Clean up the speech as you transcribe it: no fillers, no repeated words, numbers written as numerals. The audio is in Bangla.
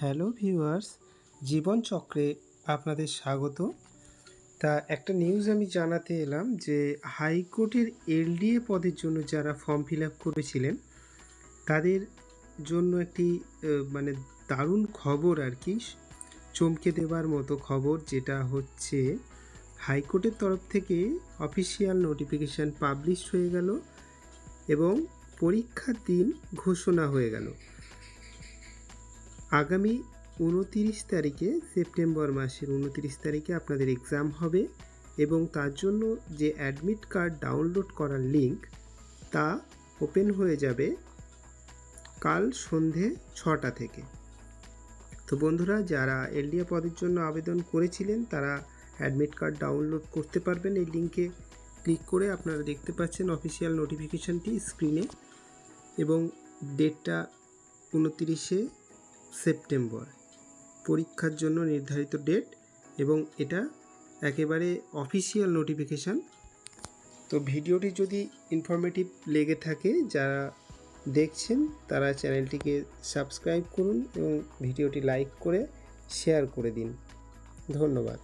হ্যালো ভিউয়ার্স, জীবন চক্রে আপনাদের স্বাগত। তা একটা নিউজ আমি জানাতে এলাম যে হাইকোর্টের এলডিএ পদের জন্য যারা ফর্ম ফিল আপ করেছিলেন তাদের জন্য একটি মানে দারুণ খবর আর কি, চমকে দেওয়ার মতো খবর, যেটা হচ্ছে হাইকোর্টের তরফ থেকে অফিসিয়াল নোটিফিকেশান পাবলিশ হয়ে গেল এবং পরীক্ষার দিন ঘোষণা হয়ে গেল। আগামী 29 তারিখে, সেপ্টেম্বর মাসের 29 তারিখে আপনাদের এক্সাম হবে এবং তার জন্য যে অ্যাডমিট কার্ড ডাউনলোড করার লিঙ্ক তা ওপেন হয়ে যাবে কাল সন্ধে 6টা থেকে। তো বন্ধুরা, যারা এলডিএ পদের জন্য আবেদন করেছিলেন তারা অ্যাডমিট কার্ড ডাউনলোড করতে পারবেন। এই লিঙ্কে ক্লিক করে আপনারা দেখতে পাচ্ছেন অফিসিয়াল নোটিফিকেশানটি স্ক্রিনে এবং ডেটটা 29শে সেপ্টেম্বর, পরীক্ষার জন্য নির্ধারিত ডেট, এবং এটা একেবারে অফিসিয়াল নোটিফিকেশান। তো ভিডিওটি যদি ইনফরমেটিভ লেগে থাকে, যারা দেখছেন তারা চ্যানেলটিকে সাবস্ক্রাইব করুন এবং ভিডিওটি লাইক করে শেয়ার করে দিন। ধন্যবাদ।